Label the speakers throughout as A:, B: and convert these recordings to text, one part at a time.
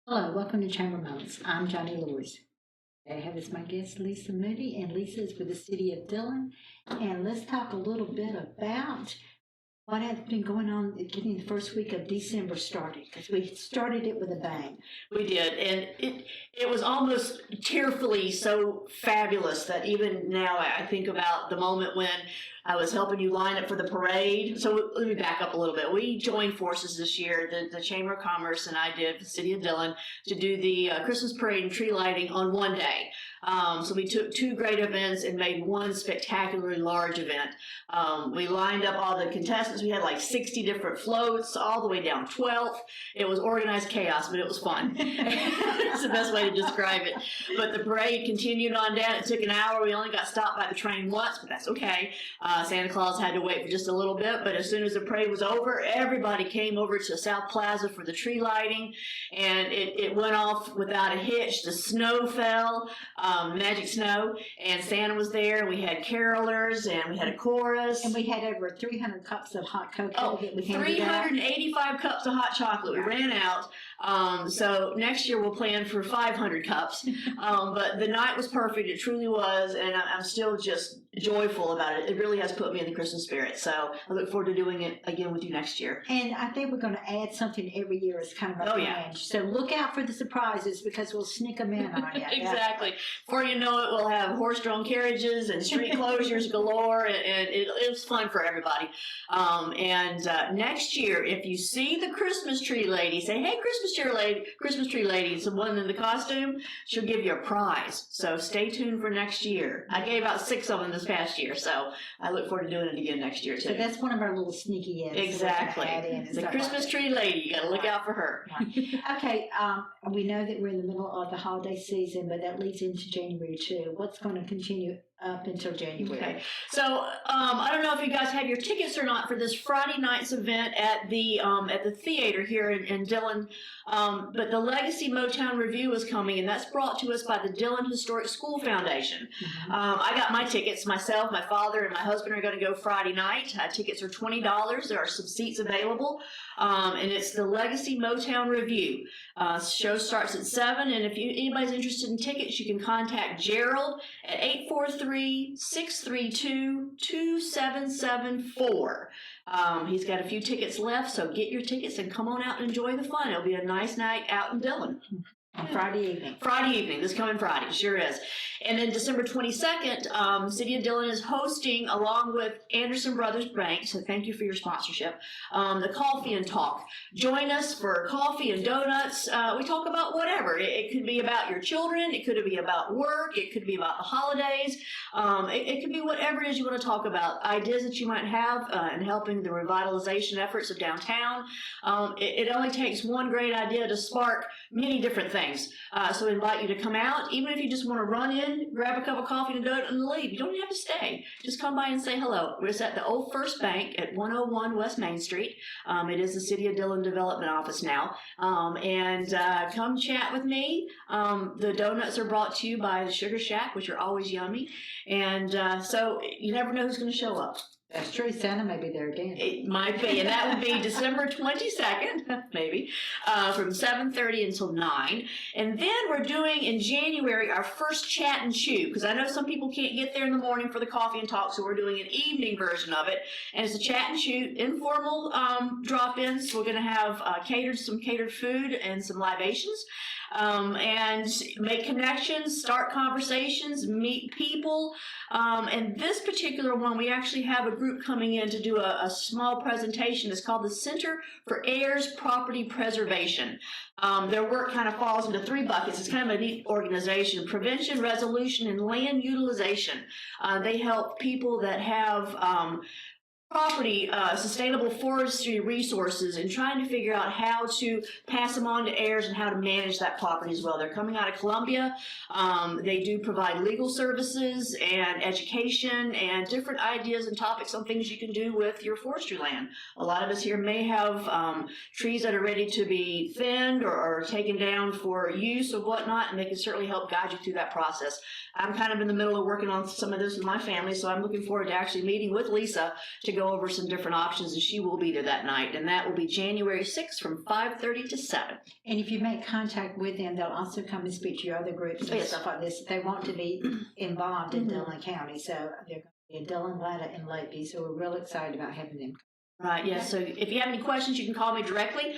A: Hello, welcome to Chamber Moments. I'm Johnny Lewis. I have as my guest Lisa Moody, and Lisa is with the city of Dillon. And let's talk a little bit about what has been going on getting the first week of December started, because we started it with a bang.
B: We did, and it was almost tearfully so fabulous that even now I think about the moment when I was helping you line up for the parade. So let me back up a little bit. We joined forces this year, the Chamber of Commerce and I did, the City of Dillon, to do the Christmas parade and tree lighting on one day. So we took two great events and made one spectacularly large event. We lined up all the contestants. We had like 60 different floats all the way down 12th. It was organized chaos, but it was fun. It's the best way to describe it. But the parade continued on down. It took an hour. We only got stopped by the train once, but that's okay. Santa Claus had to wait for just a little bit, but as soon as the parade was over, everybody came over to South Plaza for the tree lighting, and it went off without a hitch. The snow fell, magic snow, and Santa was there, and we had carolers, and we had a chorus.
A: And we had over 300 cups of hot cocoa that we handed
B: 385 cups of hot chocolate. We ran out. So next year we'll plan for 500 cups. But the night was perfect. It truly was, and I'm still just joyful about it. It really has put me in the Christmas spirit. So I look forward to doing it again with you next year.
A: And I think we're going to add something every year as kind of a flange.
B: Yeah.
A: So look out for the surprises because we'll sneak them in on you.
B: Exactly. Before you know it, we'll have horse-drawn carriages and street closures galore, and it was fun for everybody. Next year, if you see the Christmas tree lady, say, "Hey, Christmas tree lady," it's the one in the costume, she'll give you a prize. So stay tuned for next year. I gave out 6 of them this past year, so I look forward to doing it again next year, too.
A: So that's one of our little sneaky ends.
B: Exactly.
A: The
B: Christmas tree lady. You got to look out for her.
A: Right. Okay, we know that we're in the middle of the holiday season, but that leads into January, too. What's going to continue up until January?
B: Okay. So I don't know if you guys have your tickets or not for this Friday night's event at the theater here in Dillon. But the Legacy Motown Review is coming, and that's brought to us by the Dillon Historic School Foundation.
A: Mm-hmm.
B: I got my tickets. Myself, my father, and my husband are going to go Friday night. Tickets are $20. There are some seats available. And it's the Legacy Motown Review. Show starts at 7, and if anybody's interested in tickets, you can contact Gerald at 843-632-2774. He's got a few tickets left, so get your tickets and come on out and enjoy the fun. It'll be a nice night out in Dillon.
A: On Friday evening.
B: Friday evening, this coming Friday, sure is. And then December 22nd, City of Dillon is hosting, along with Anderson Brothers Bank, so thank you for your sponsorship, the Coffee and Talk. Join us for coffee and donuts. We talk about whatever. It could be about your children. It could be about work. It could be about the holidays. It could be whatever it is you want to talk about. Ideas that you might have in helping the revitalization efforts of downtown. It only takes one great idea to spark many different things. So we invite you to come out, even if you just want to run in, grab a cup of coffee and a donut and leave. You don't have to stay. Just come by and say hello. We're at the Old First Bank at 101 West Main Street. It is the City of Dillon Development Office now. Come chat with me. The donuts are brought to you by the Sugar Shack, which are always yummy. And so you never know who's going to show up.
A: That's true. Santa may be there again.
B: It might be, and that would be December 22nd, maybe, from 7:30 until 9. And then we're doing in January our first Chat and Chew, because I know some people can't get there in the morning for the coffee and talk, so we're doing an evening version of it. And it's a Chat and Chew, informal drop-ins. We're going to have some catered food and some libations. And make connections, start conversations, meet people. And this particular one, we actually have a group coming in to do a small presentation. It's called the Center for Ayers Property Preservation. Their work kind of falls into 3 buckets. It's kind of a neat organization: prevention, resolution, and land utilization. They help people that have property, sustainable forestry resources, and trying to figure out how to pass them on to heirs and how to manage that property as well. They're coming out of Columbia. They do provide legal services and education and different ideas and topics on things you can do with your forestry land. A lot of us here may have trees that are ready to be thinned or taken down for use or whatnot, and they can certainly help guide you through that process. I'm kind of in the middle of working on some of this with my family, so I'm looking forward to actually meeting with Lisa to go go over some different options, and she will be there that night. And that will be January 6th from 5:30 to 7.
A: And if you make contact with them, they'll also come and speak to your other groups and
B: Yes.
A: stuff like this. They want to be involved in Dillon County, so they're going to be in Dillon, Gala, and Lakeview. So we're real excited about having them.
B: Right, yes. So if you have any questions, you can call me directly,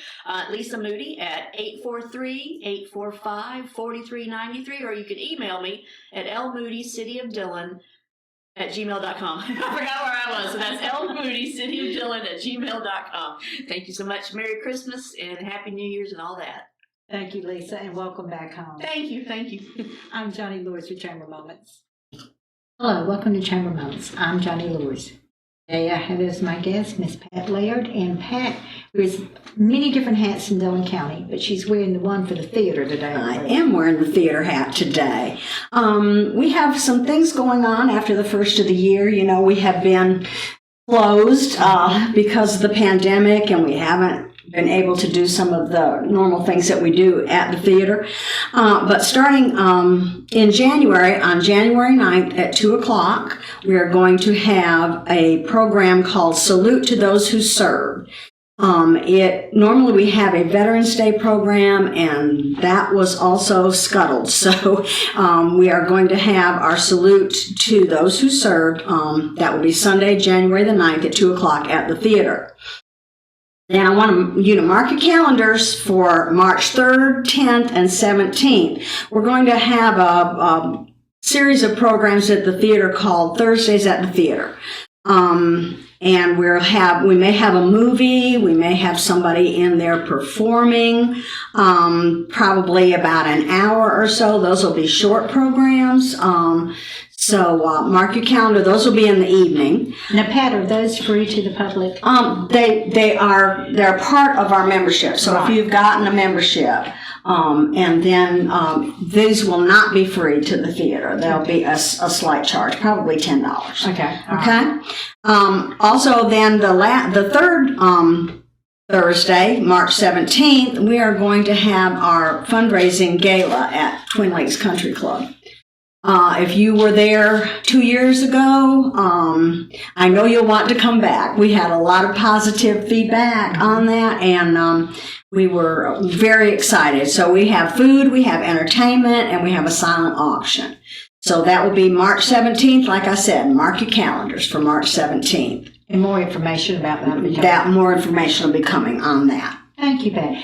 B: Lisa Moody, at 843-845-4393, or you can email me at lmoodycityofdillon@gmail.com. I forgot where I was, so that's lmoodycityofdillon@gmail.com. Thank you so much. Merry Christmas and Happy New Year's and all that.
A: Thank you, Lisa, and welcome back home.
B: Thank you, thank you.
A: I'm Johnny Lewis with Chamber Moments. Hello, welcome to Chamber Moments. I'm Johnny Lewis. Today I have as my guest Miss Pat Laird, and Pat wears many different hats in Dillon County, but she's wearing the one for the theater today.
C: I am wearing the theater hat today. We have some things going on after the first of the year. You know, we have been closed because of the pandemic, and we haven't been able to do some of the normal things that we do at the theater. But starting in January, on January 9th at 2 o'clock, we are going to have a program called Salute to Those Who Serve. Normally we have a Veterans Day program, and that was also scuttled. So we are going to have our Salute to Those Who Served. That will be Sunday, January the 9th at 2 o'clock at the theater. And I want you to mark your calendars for March 3rd, 10th, and 17th. We're going to have a series of programs at the theater called Thursdays at the Theater. And we may have a movie, we may have somebody in there performing, probably about an hour or so. Those will be short programs. So mark your calendar. Those will be in the evening.
A: Now, Pat, are those free to the public?
C: They're part of our membership. So
A: Right.
C: if you've gotten a membership, and then these will not be free to the theater. There'll be a slight charge, probably $10.
A: Okay.
C: Okay. Also, then the third Thursday, March 17th, we are going to have our fundraising gala at Twin Lakes Country Club. If you were there 2 years ago, I know you'll want to come back. We had a lot of positive feedback on that, and we were very excited. So we have food, we have entertainment, and we have a silent auction. So that will be March 17th. Like I said, mark your calendars for March 17th.
A: And more information about that.
C: More information will be coming on that.
A: Thank you, Pat.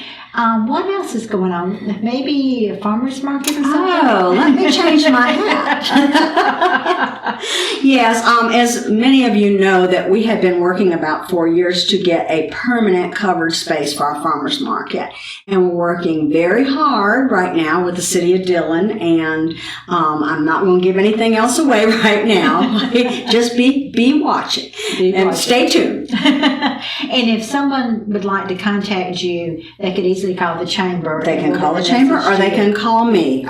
A: What else is going on? Maybe a farmer's market or something?
C: Oh, let me change my hat. Yes, as many of you know, that we have been working about 4 years to get a permanent covered space for our farmer's market. And we're working very hard right now with the city of Dillon, and I'm not going to give anything else away right now. Just be watching and stay tuned.
A: And if someone would like to contact you, they could easily call the chamber.
C: They can call the chamber, or they can call me,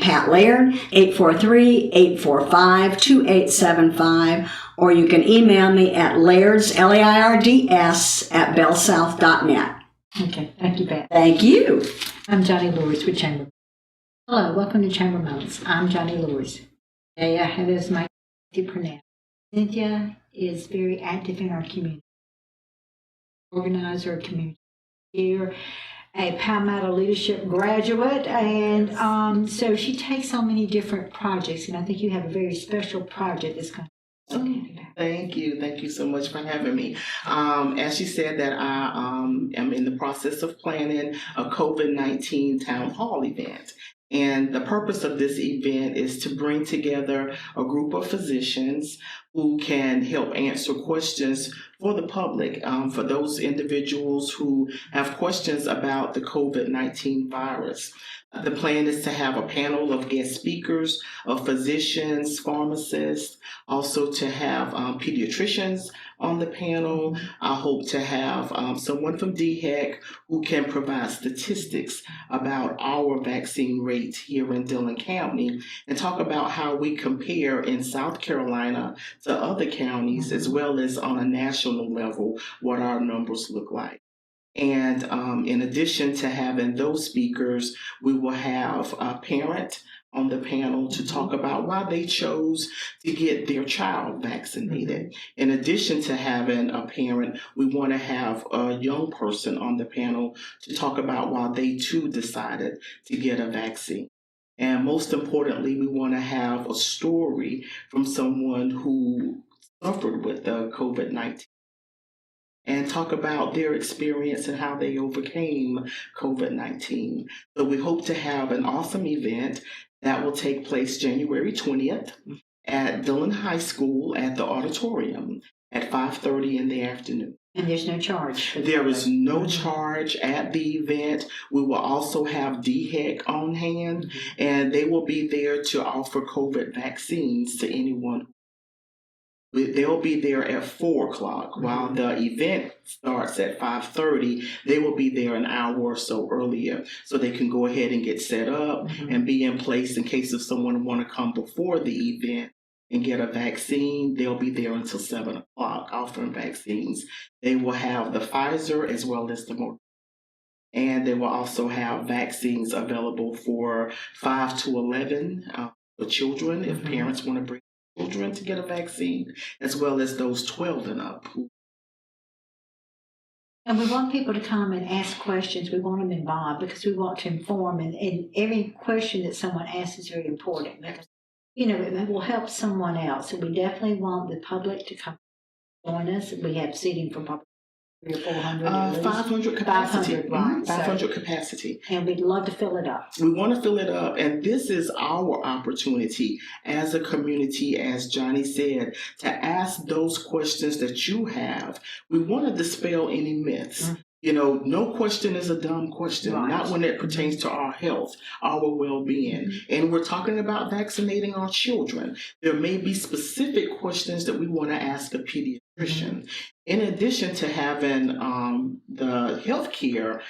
C: Pat Laird, 843-845-2875, or you can email me at lairds, Lairds, @bellsouth.net.
A: Okay, thank you, Pat.
C: Thank you.
A: I'm Johnny Lewis with Chamber. Hello, welcome to Chamber Moments. I'm Johnny Lewis. Today I have as my Cynthia Purnell. Cynthia is very active in our community. Organizer of community here, a Palmetto Leadership graduate, and so she takes on many different projects, and I think you have a very special project that's going to
D: Thank you so much for having me. As she said, that I am in the process of planning a COVID-19 town hall event. And the purpose of this event is to bring together a group of physicians who can help answer questions for the public, for those individuals who have questions about the COVID-19 virus. The plan is to have a panel of guest speakers, of physicians, pharmacists, also to have pediatricians on the panel. I hope to have someone from DHEC who can provide statistics about our vaccine rate here in Dillon County and talk about how we compare in South Carolina to other counties, as well as on a national level, what our numbers look like. And in addition to having those speakers, we will have parent on the panel to talk about why they chose to get their child vaccinated. In addition to having a parent, we want to have a young person on the panel to talk about why they too decided to get a vaccine. And most importantly, we want to have a story from someone who suffered with the COVID-19 and talk about their experience and how they overcame COVID-19. So we hope to have an awesome event that will take place January 20th at Dillon High School at the auditorium at 5:30 in the afternoon.
A: And there's no charge.
D: There is no charge at the event. We will also have DHEC on hand, and they will be there to offer COVID vaccines to anyone. They'll be there at 4 o'clock. While the event starts at 5:30, they will be there an hour or so earlier so they can go ahead and get set up and be in place in case if someone want to come before the event and get a vaccine. They'll be there until 7 o'clock offering vaccines. They will have the Pfizer as well as the Motown. And they will also have vaccines available for 5 to 11 for children if parents want to bring children to get a vaccine, as well as those 12 and up.
A: And we want people to come and ask questions. We want them involved because we want to inform. And every question that someone asks is very important because, it will help someone else. So we definitely want the public to come join us. We have seating for probably 300 or 400 at least.
D: 500 capacity.
A: 500, right.
D: 500 capacity.
A: And we'd love to fill it up.
D: We want to fill it up, and this is our opportunity as a community, as Johnny said, to ask those questions that you have. We want to dispel any myths. No question is a dumb question, not when it pertains to our health, our well-being. And we're talking about vaccinating our children. There may be specific questions that we want to ask a pediatrician. In addition to having the healthcare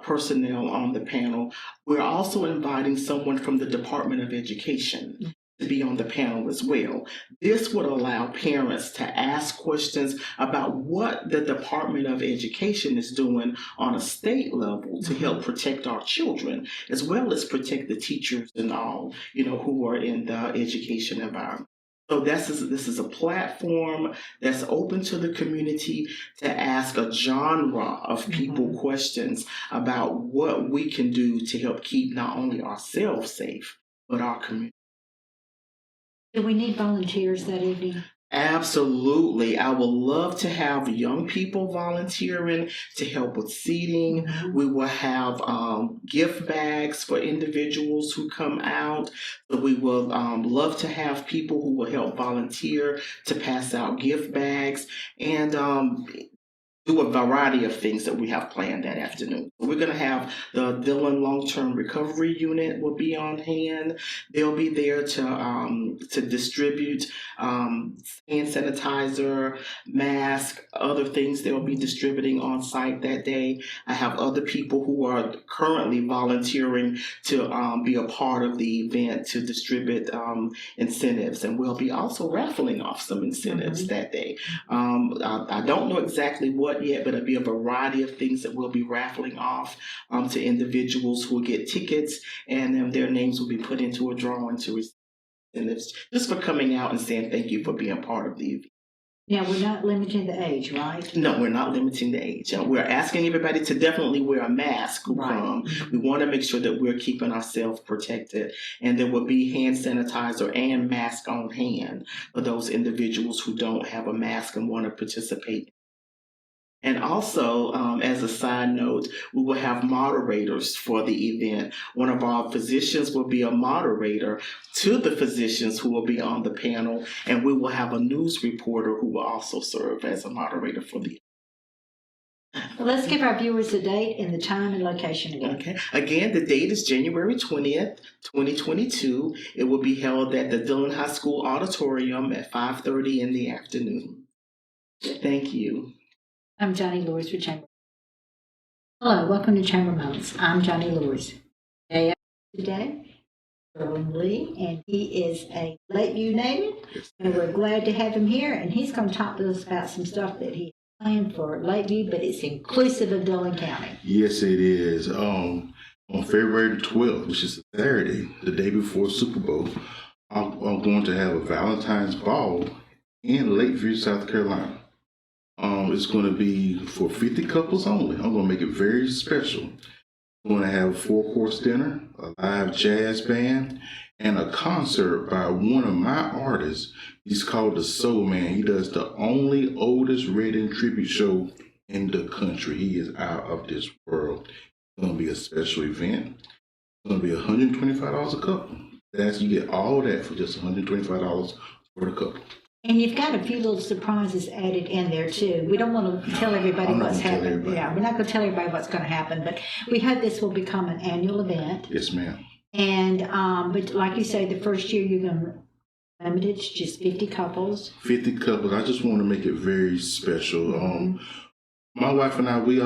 D: personnel on the panel, we're also inviting someone from the Department of Education to be on the panel as well. This would allow parents to ask questions about what the Department of Education is doing on a state level to help protect our children, as well as protect the teachers and all, who are in the education environment. So this is a platform that's open to the community to ask a genre of people questions about what we can do to help keep not only ourselves safe, but our community.
A: Do we need volunteers that evening?
D: Absolutely. I would love to have young people volunteering to help with seating. We will have gift bags for individuals who come out. So we will love to have people who will help volunteer to pass out gift bags and do a variety of things that we have planned that afternoon. We're going to have the Dillon Long-Term Recovery Unit will be on hand. They'll be there to distribute hand sanitizer, mask, other things they'll be distributing on site that day. I have other people who are currently volunteering to be a part of the event to distribute incentives, and we'll be also raffling off some incentives that day. I don't know exactly what yet, but it'll be a variety of things that we'll be raffling off to individuals who will get tickets, and then their names will be put into a drawing to receive incentives just for coming out and saying thank you for being part of the event.
A: Now, we're not limiting the age, right?
D: No, we're not limiting the age. We're asking everybody to definitely wear a mask who come. We want to make sure that we're keeping ourselves protected, and there will be hand sanitizer and mask on hand for those individuals who don't have a mask and want to participate. And also, as a side note, we will have moderators for the event. One of our physicians will be a moderator to the physicians who will be on the panel, and we will have a news reporter who will also serve as a moderator for the event.
A: Well, let's give our viewers the date and the time and location again.
D: Okay. Again, the date is January 20th, 2022. It will be held at the Dillon High School Auditorium at 5:30 in the afternoon. Thank you.
A: I'm Johnny Lewis with Chamber. Hello, welcome to Chamber Moments. I'm Johnny Lewis. Today, Erwin Lee, and he is a Lakeview native, and we're glad to have him here, and he's going to talk to us about some stuff that he planned for Lakeview, but it's inclusive of Dillon County.
E: Yes, it is. On February the 12th, which is a Saturday, the day before Super Bowl, I'm going to have a Valentine's ball in Lakeview, South Carolina. It's going to be for 50 couples only. I'm going to make it very special. I'm going to have a 4-course dinner, a live jazz band, and a concert by one of my artists. He's called the Soul Man. He does the only oldest Reading tribute show in the country. He is out of this world. It's going to be a special event. It's going to be $125 a couple. You get all that for just $125 for the couple.
A: And you've got a few little surprises added in there too. We don't want to tell everybody
E: I'm not
A: what's
E: gonna tell
A: happening.
E: everybody.
A: Yeah, we're not going to tell everybody what's going to happen, but we hope this will become an annual event.
E: Yes, ma'am.
A: And but like you say, the first year you're going to limit it to just 50 couples.
E: 50 couples. I just want to make it very special. My wife and I, we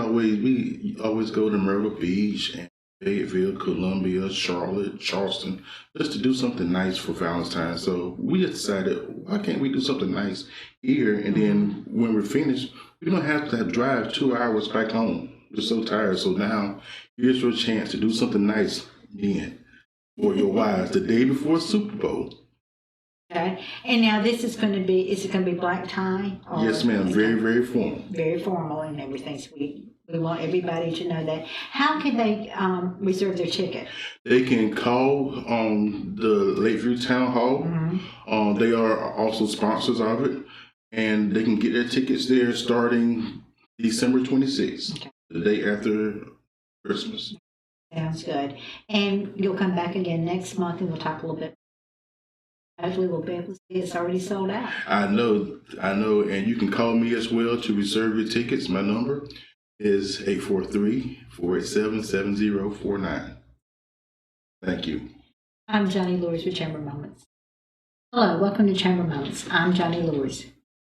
E: always go to Myrtle Beach and Fayetteville, Columbia, Charlotte, Charleston, just to do something nice for Valentine's. So we decided, why can't we do something nice here? And then when we're finished, we don't have to drive 2 hours back home. We're so tired. So now here's your chance to do something nice then for your wives the day before Super Bowl.
A: Okay. And now this is going to be, is it going to be black tie? Or
E: Yes, ma'am. Very, very formal.
A: Very formal and everything. So we want everybody to know that. How can they reserve their ticket?
E: They can call the Lakeview Town Hall. They are also sponsors of it, and they can get their tickets there starting December 26th, the day after Christmas.
A: Sounds good. And you'll come back again next month and we'll talk a little bit. Hopefully we'll be able to see it's already sold out.
E: I know, and you can call me as well to reserve your tickets. My number is 843-487-7049. Thank you.
A: I'm Johnny Lewis with Chamber Moments. Hello, welcome to Chamber Moments. I'm Johnny Lewis.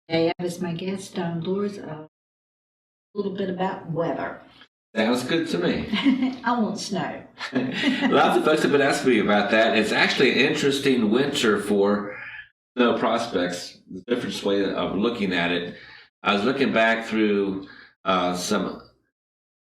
A: Today I have as my guest, Lewis, a little bit about weather.
F: Sounds good to me.
A: I want snow.
F: Lots of folks have been asking me about that. It's actually an interesting winter for snow prospects. The different way of looking at it. I was looking back through some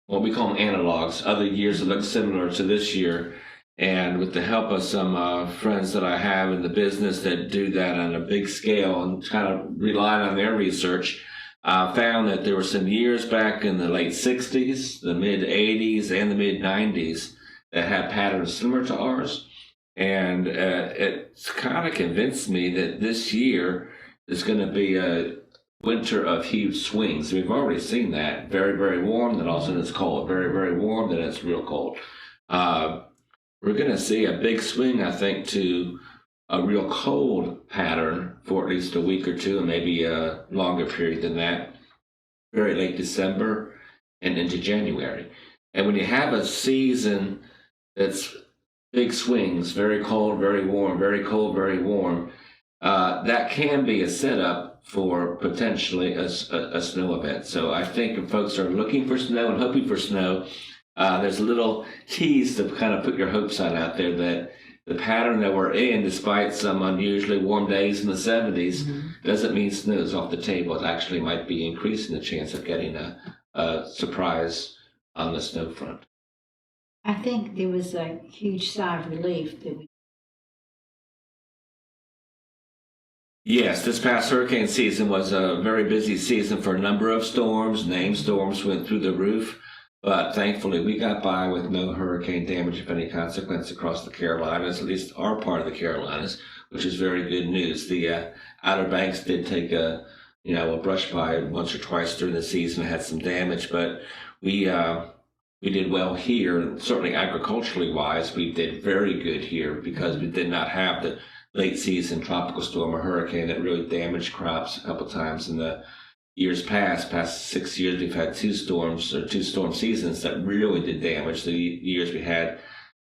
F: what we call them analogs, other years that look similar to this year, and with the help of some friends that I have in the business that do that on a big scale and kind of rely on their research, found that there were some years back in the late 60s, the mid 80s, and the mid 90s that had patterns similar to ours. And it's kind of convinced me that this year is going to be a winter of huge swings. We've already seen that. Very, very warm, then all of a sudden it's cold. Very, very warm, then it's real cold. We're going to see a big swing, I think, to a real cold pattern for at least a week or two, and maybe a longer period than that, very late December and into January. And when you have a season that's big swings, very cold, very warm, very cold, very warm, that can be a setup for potentially a snow event. So I think if folks are looking for snow and hoping for snow, there's a little tease to kind of put your hopes on out there that the pattern that we're in, despite some unusually warm days in the 70s, doesn't mean snow is off the table. It actually might be increasing the chance of getting a surprise on the snow front.
A: I think there was a huge sigh of relief that we.
F: Yes, this past hurricane season was a very busy season for a number of storms. Named storms went through the roof. But thankfully, we got by with no hurricane damage of any consequence across the Carolinas, at least our part of the Carolinas, which is very good news. The Outer Banks did take a brush by once or twice during the season, had some damage, but we did well here. Certainly agriculturally wise, we did very good here because we did not have the late season tropical storm or hurricane that really damaged crops a couple times in the years past 6 years. We've had two storm seasons that really did damage. The years we had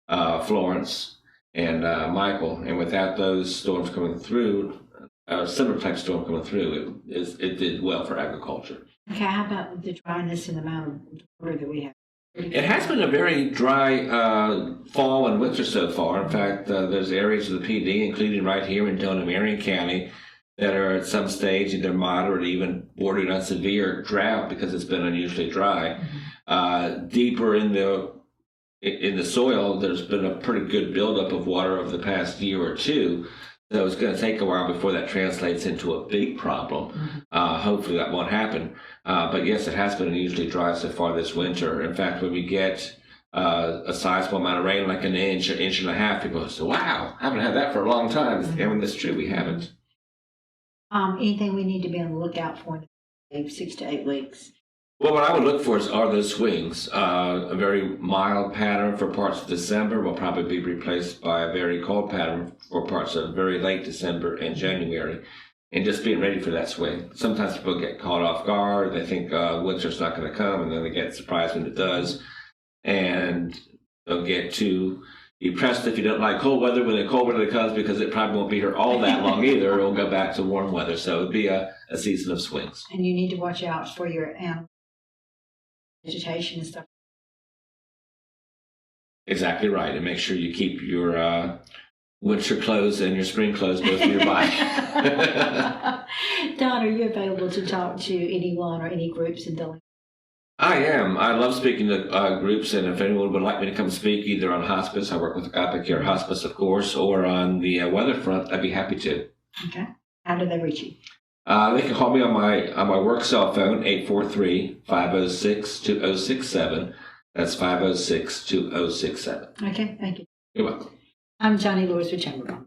F: Florence and Michael, and without those storms coming through, a similar type storm coming through, it did well for agriculture.
A: Okay, how about the dryness and the amount of water that we have?
F: It has been a very dry fall and winter so far. In fact, there's areas of the PD, including right here in Delaware, Marion County, that are at some stage either moderate or even bordering on severe drought because it's been unusually dry. Deeper in the in the soil, there's been a pretty good buildup of water over the past year or two. So it's going to take a while before that translates into a big problem. Hopefully that won't happen. But yes, it has been unusually dry so far this winter. In fact, when we get a sizable amount of rain, like an inch and a half, people say, wow, I haven't had that for a long time. I mean, that's true, we haven't.
A: Anything we need to be on the lookout for in 6 to 8 weeks?
F: Well, what I would look for are those swings. A very mild pattern for parts of December will probably be replaced by a very cold pattern for parts of very late December and January. And just being ready for that swing. Sometimes people get caught off guard. They think winter's not going to come, and then they get surprised when it does. And they'll get too depressed if you don't like cold weather when the cold weather comes, because it probably won't be here all that long either. It'll go back to warm weather. So it'll be a season of swings.
A: And you need to watch out for your animal vegetation and stuff.
F: Exactly right. And make sure you keep your winter clothes and your spring clothes both nearby.
A: Don, are you available to talk to anyone or any groups in Dillon?
F: I am. I love speaking to groups, and if anyone would like me to come speak either on hospice, I work with Agape Care Hospice, of course, or on the weather front, I'd be happy to.
A: Okay. How do they reach you?
F: They can call me on my work cell phone, 843-506-2067. That's 506-2067.
A: Okay, thank you.
F: You're welcome.
A: I'm Johnny Lewis with Chamberlain.